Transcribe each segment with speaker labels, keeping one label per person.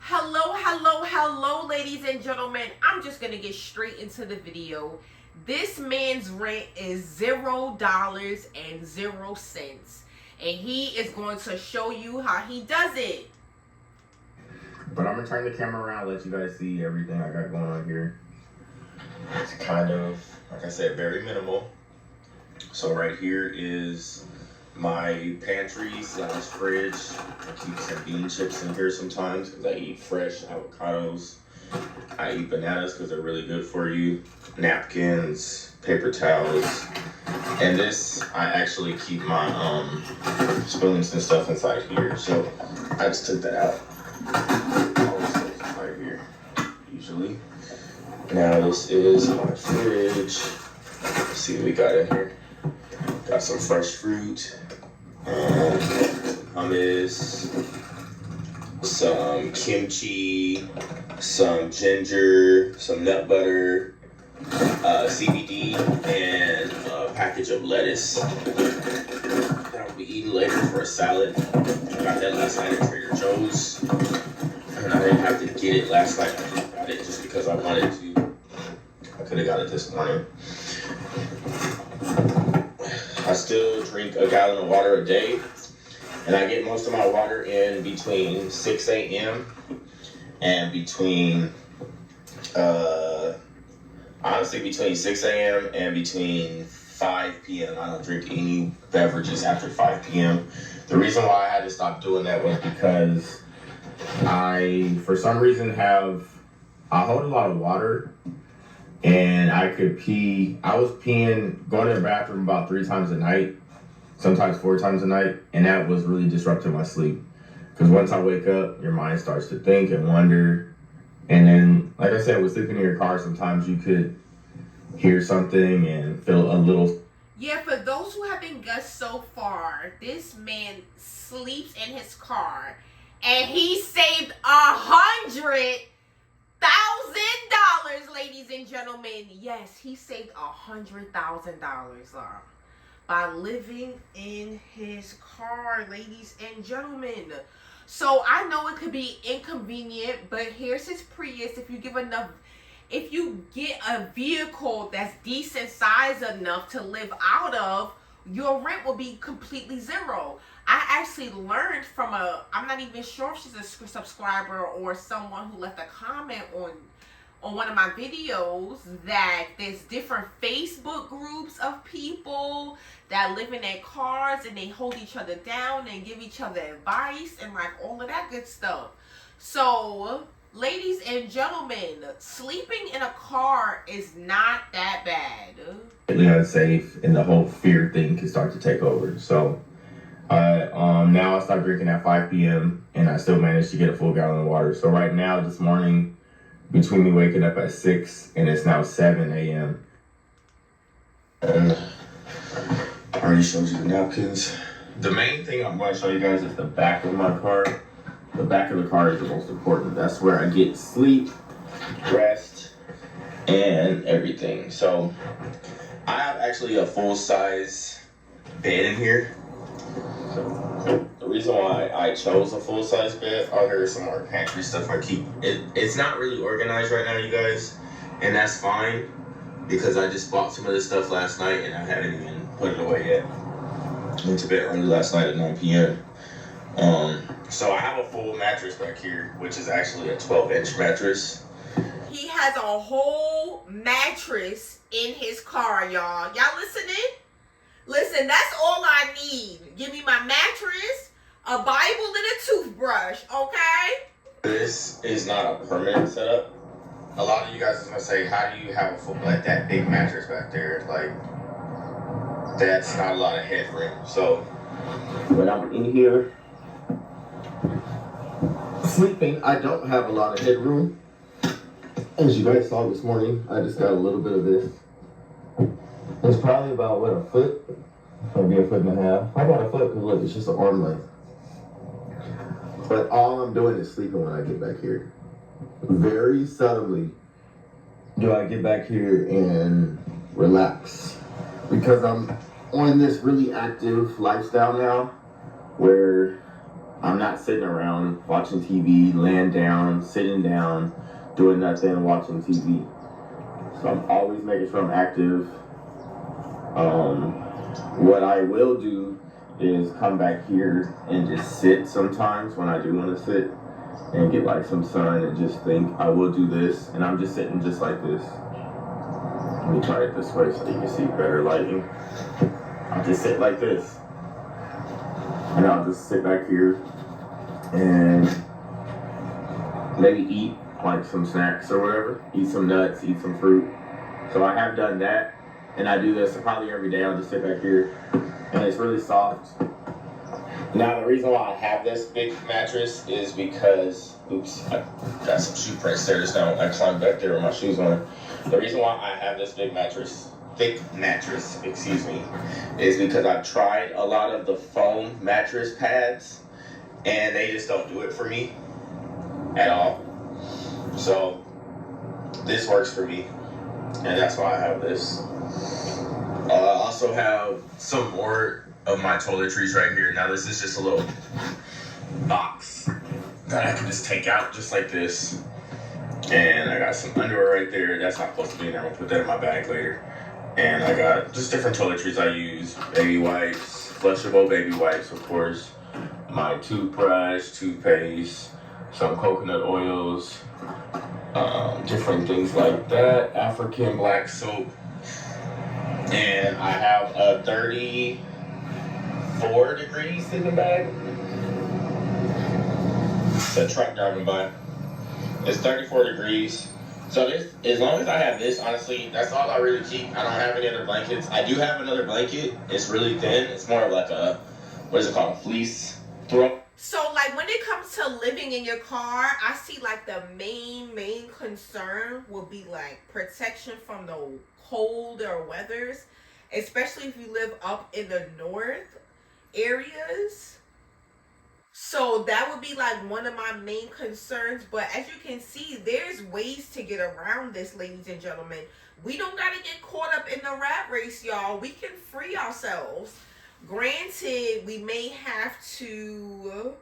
Speaker 1: Hello, ladies and gentlemen. I'm just gonna get straight into the video. This man's rent is $0.00, and he is going to show you how he does it.
Speaker 2: But I'm gonna turn the camera around, let you guys see everything I got going on here. It's kind of, like I said, very minimal. So right here is my pantry slash fridge. I keep some bean chips in here sometimes because I eat fresh avocados. I eat bananas because they're really good for you. Napkins, paper towels. And this, I actually keep my spoons and stuff inside here. So I just took that out. All this stuff inside here, usually. Now this is my fridge. Let's see what we got in here. Got some fresh fruit, hummus, some kimchi, some ginger, some nut butter, CBD, and a package of lettuce that I'll be eating later for a salad. I got that last night at Trader Joe's, and I didn't have to get it last night. I got it just because I wanted to. I could have got it this morning. I still drink a gallon of water a day, and I get most of my water in between 6 a.m. and between 6 a.m. and between 5 p.m. I don't drink any beverages after 5 p.m. The reason why I had to stop doing that was because I, for some reason, I hold a lot of water. And I could pee. I was peeing, going to the bathroom about 3 times a night, sometimes 4 times a night, and that was really disrupting my sleep. Because once I wake up, your mind starts to think and wonder. And then, like I said, with sleeping in your car, sometimes you could hear something and feel a little.
Speaker 1: Yeah, for those who have been guessed so far, this man sleeps in his car, and he saved $100,000, ladies and gentlemen. Yes, he saved $100,000 by living in his car, ladies and gentlemen. So I know it could be inconvenient, but here's his Prius. If you get a vehicle that's decent size enough to live out of, your rent will be completely zero. I actually learned from I'm not even sure if she's a subscriber or someone who left a comment on one of my videos, that there's different Facebook groups of people that live in their cars and they hold each other down and give each other advice and like all of that good stuff. So, ladies and gentlemen, sleeping in a car is not that bad.
Speaker 2: Really unsafe, and the whole fear thing can start to take over. So now I start drinking at 5 p.m. and I still managed to get a full gallon of water. So right now, this morning, between me waking up at 6 and it's now 7 a.m. And I already showed you the napkins. The main thing I'm going to show you guys is the back of my car. The back of the car is the most important. That's where I get sleep, rest, and everything. So I have actually a full-size bed in here. So the reason why I chose a full-size bed, there's some more pantry stuff I keep. It's not really organized right now, you guys, and that's fine because I just bought some of this stuff last night and I haven't even put it away yet. I went to bed early last night at 9 p.m. So I have a full mattress back here, which is actually a 12-inch mattress.
Speaker 1: He has a whole mattress in his car, y'all. Y'all listening? Listen, that's all I need. Give me my mattress, a Bible, and a toothbrush, okay?
Speaker 2: This is not a permanent setup. A lot of you guys are gonna say, how do you have a full, like that big mattress back there? Like, that's not a lot of headroom. So when I'm in here sleeping, I don't have a lot of headroom. As you guys saw this morning, I just got a little bit of this. It's probably about, a foot? Maybe a foot and a half. How about a foot? Because look, it's just an arm length. But all I'm doing is sleeping when I get back here. Very seldomly do I get back here and relax. Because I'm on this really active lifestyle now where I'm not sitting around watching TV, laying down, sitting down, doing nothing, watching TV. So I'm always making sure I'm active. What I will do is come back here and just sit sometimes when I do want to sit and get like some sun and just think I will do this, and I'm just sitting just like this. Let me try it this way so you can see better lighting. I'll just sit like this, and I'll just sit back here and maybe eat like some snacks or whatever, eat some nuts, eat some fruit. So I have done that, and I do this probably every day. I'll just sit back here, and it's really soft. Now, the reason why I have this big mattress is because, oops, I got some shoe prints there just now. I climbed back there with my shoes on. The reason why I have this thick mattress, is because I've tried a lot of the foam mattress pads, and they just don't do it for me at all. So, this works for me, and that's why I have this. I also have some more of my toiletries right here. Now this is just a little box that I can just take out just like this. And I got some underwear right there. That's not supposed to be in there. I'm gonna put that in my bag later. And I got just different toiletries I use. Baby wipes, flushable baby wipes, of course. My toothbrush, toothpaste, some coconut oils, different things like that. African black soap. And I have a 34 degrees sleeping bag. The truck driving by. It's 34 degrees. So this, as long as I have this, honestly, that's all I really keep. I don't have any other blankets. I do have another blanket. It's really thin. It's more of like a, what is it called, a fleece throw.
Speaker 1: So, like, when it comes to living in your car, I see, like, the main concern will be, like, protection from the colder weathers, especially if you live up in the north areas. So that would be like one of my main concerns. But as you can see, there's ways to get around this, ladies and gentlemen. We don't gotta get caught up in the rat race, y'all. We can free ourselves. Granted, we may have to,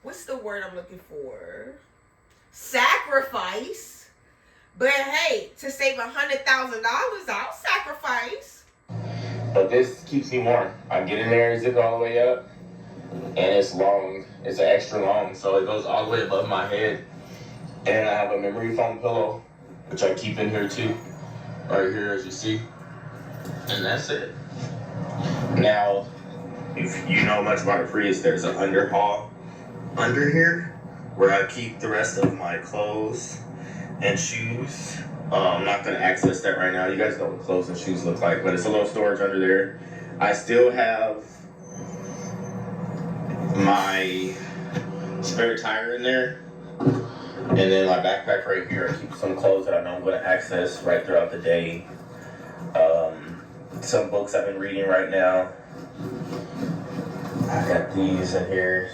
Speaker 1: what's the word I'm looking for? Sacrifice. But hey, to save $100,000, I'll sacrifice.
Speaker 2: But this keeps me warm. I get in there, zip it all the way up, and it's long. It's extra long, so it goes all the way above my head. And I have a memory foam pillow, which I keep in here too, right here as you see. And that's it. Now, if you know much about a Prius, there's an underhaul under here where I keep the rest of my clothes and shoes. I'm not going to access that right now. You guys know what clothes and shoes look like, but it's a little storage under there. I still have my spare tire in there. And then my backpack right here, I keep some clothes that I know I'm going to access right throughout the day. Some books I've been reading right now. I got these in here.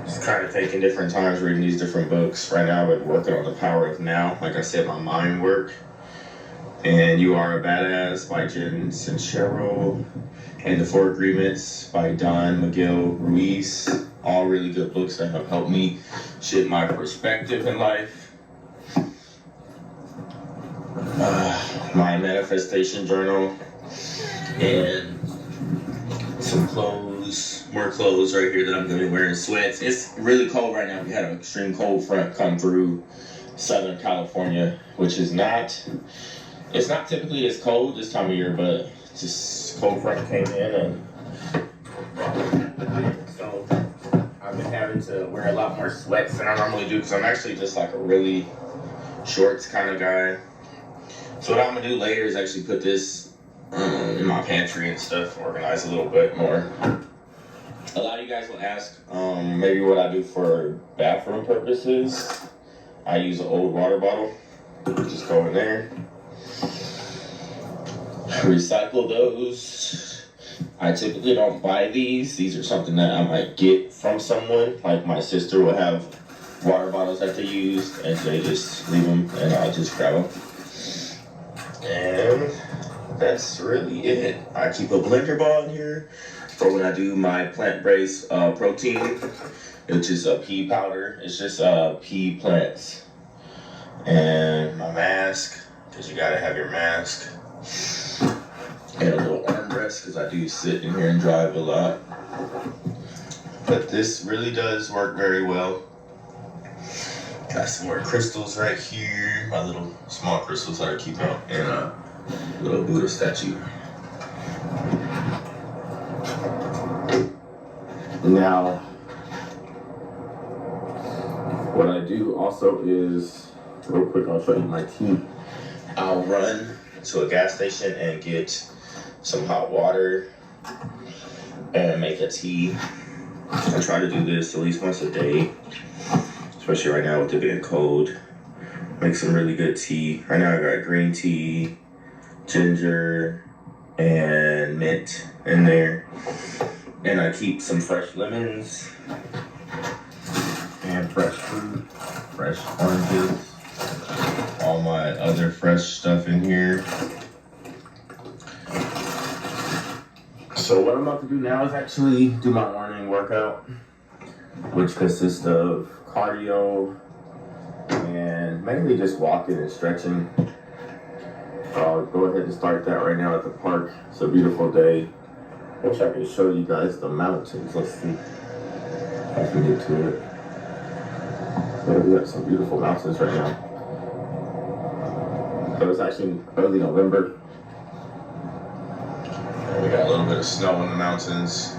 Speaker 2: Just kind of taking different times reading these different books. Right now I've been working on The Power of Now. Like I said, my mind work. And You Are a Badass by Jen Sincero. And The Four Agreements by Don Miguel Ruiz. All really good books that have helped me shift my perspective in life. My manifestation journal. And some clothes, more clothes right here that I'm going to be wearing, sweats. It's really cold right now. We had an extreme cold front come through Southern California, which is not, it's not typically as cold this time of year, but just cold front came in, and so I've been having to wear a lot more sweats than I normally do because I'm actually just like a really shorts kind of guy. So what I'm going to do later is actually put this in my pantry and stuff, organize a little bit more. A lot of you guys will ask maybe what I do for bathroom purposes. I use an old water bottle. Just go in there. Recycle those. I typically don't buy these. These are something that I might get from someone. Like my sister will have water bottles that they use and they just leave them and I'll just grab them. And that's really it. I keep a blender ball in here. for when I do my plant-based protein, which is a pea powder. It's just pea plants. And my mask, because you gotta have your mask. And a little armrest, because I do sit in here and drive a lot. But this really does work very well. Got some more crystals right here. My little small crystals that I keep out. And a little Buddha statue. Now, what I do also is, real quick, I'll show you my tea. I'll run to a gas station and get some hot water and make a tea. I try to do this at least once a day, especially right now with it being cold. Make some really good tea. Right now I got green tea, ginger, and mint in there. And I keep some fresh lemons and fresh fruit, fresh oranges, all my other fresh stuff in here. So what I'm about to do now is actually do my morning workout, which consists of cardio and mainly just walking and stretching. I'll go ahead and start that right now at the park. It's a beautiful day. Wish I could show you guys the mountains. Let's see if I can get to it. Yeah, we got some beautiful mountains right now. It was actually early November. We got a little bit of snow in the mountains.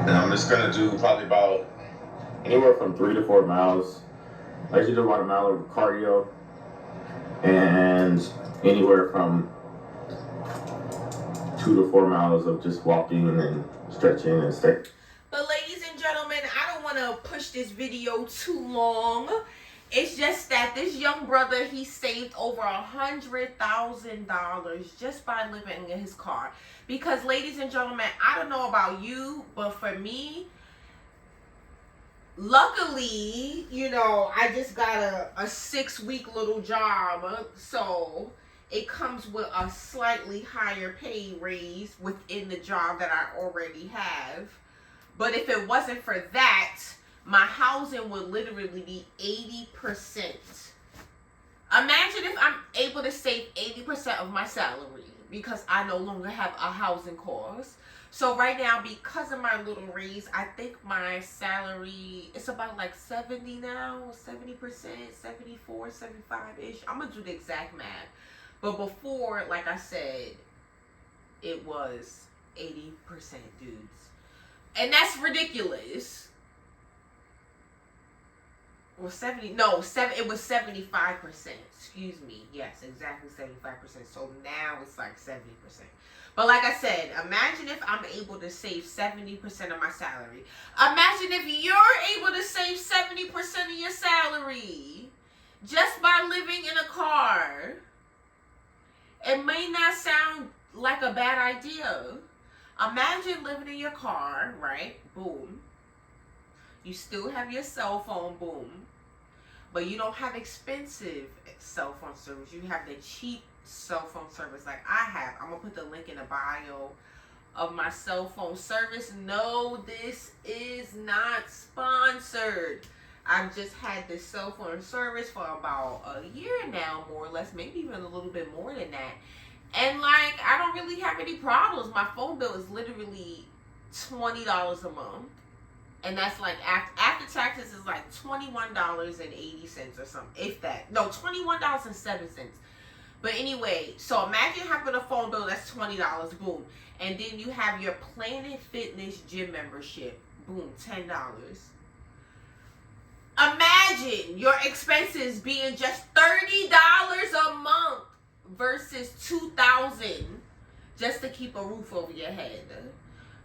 Speaker 2: And I'm just gonna do probably about anywhere from 3 to 4 miles. I usually do about a mile of cardio and anywhere from 2 to 4 miles of just walking and stretching and stay.
Speaker 1: But ladies and gentlemen, I don't want to push this video too long. It's just that this young brother, he saved over $100,000 just by living in his car. Because ladies and gentlemen, I don't know about you, but for me, luckily, you know, I just got a 6-week little job. So it comes with a slightly higher pay raise within the job that I already have. But if it wasn't for that, my housing would literally be 80%. Imagine if I'm able to save 80% of my salary because I no longer have a housing cost. So right now, because of my little raise, I think my salary is about like 70 now, 70%, 74, 75-ish. I'm going to do the exact math. But before, like I said, it was 80%, dudes. And that's ridiculous. Well, it was 75%. Excuse me. Yes, exactly 75%. So now it's like 70%. But like I said, imagine if I'm able to save 70% of my salary. Imagine if you're able to save 70% of your salary just by living in a car. It may not sound like a bad idea. Imagine living in your car, right? Boom. You still have your cell phone, boom. But you don't have expensive cell phone service. You have the cheap cell phone service like I have. I'm going to put the link in the bio of my cell phone service. No, this is not sponsored. I've just had this cell phone service for about a year now, more or less. Maybe even a little bit more than that. And like, I don't really have any problems. My phone bill is literally $20 a month. And that's like, after taxes is like $21.80 or something, if that. No, $21.07. But anyway, so imagine having a phone bill that's $20, boom. And then you have your Planet Fitness gym membership, boom, $10. Imagine your expenses being just $30 a month versus $2,000 just to keep a roof over your head.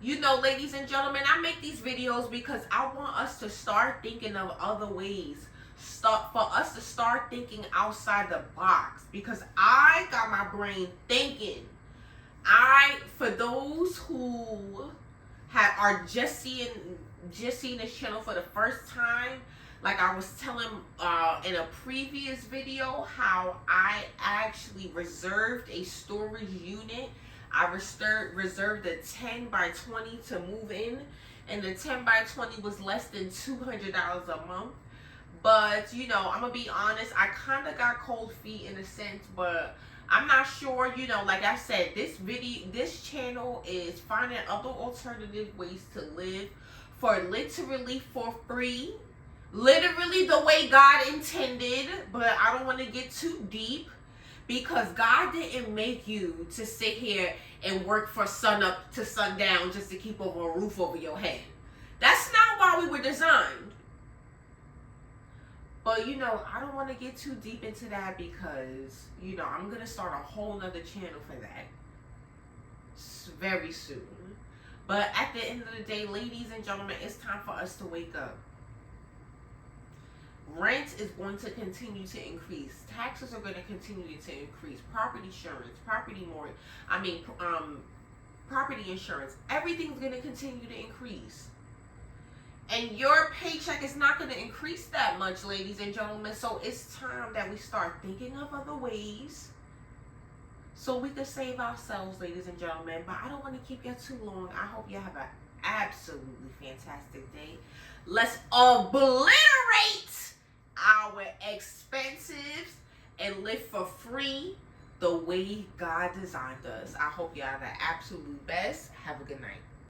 Speaker 1: You know, ladies and gentlemen, I make these videos because I want us to start thinking of other ways. For us to start thinking outside the box. Because I got my brain thinking. For those who are just seeing this channel for the first time, like I was telling in a previous video, how I actually reserved a storage unit. I reserved the 10 by 20 to move in, and the 10 by 20 was less than $200 a month. But, you know, I'm going to be honest, I kind of got cold feet in a sense, but I'm not sure, you know, like I said, this channel is finding other alternative ways to live for literally for free. Literally the way God intended, but I don't want to get too deep because God didn't make you to sit here and work for sun up to sundown just to keep over a roof over your head. That's not why we were designed. But, you know, I don't want to get too deep into that because, you know, I'm going to start a whole nother channel for that very soon. But at the end of the day, ladies and gentlemen, it's time for us to wake up. Rent is going to continue to increase. Taxes are going to continue to increase. Property insurance, property insurance, everything's going to continue to increase. And your paycheck is not going to increase that much, ladies and gentlemen. So it's time that we start thinking of other ways so we can save ourselves, ladies and gentlemen. But I don't want to keep you too long. I hope you have an absolutely fantastic day. Let's obliterate our expenses and live for free the way God designed us. I hope you have the absolute best. Have a good night.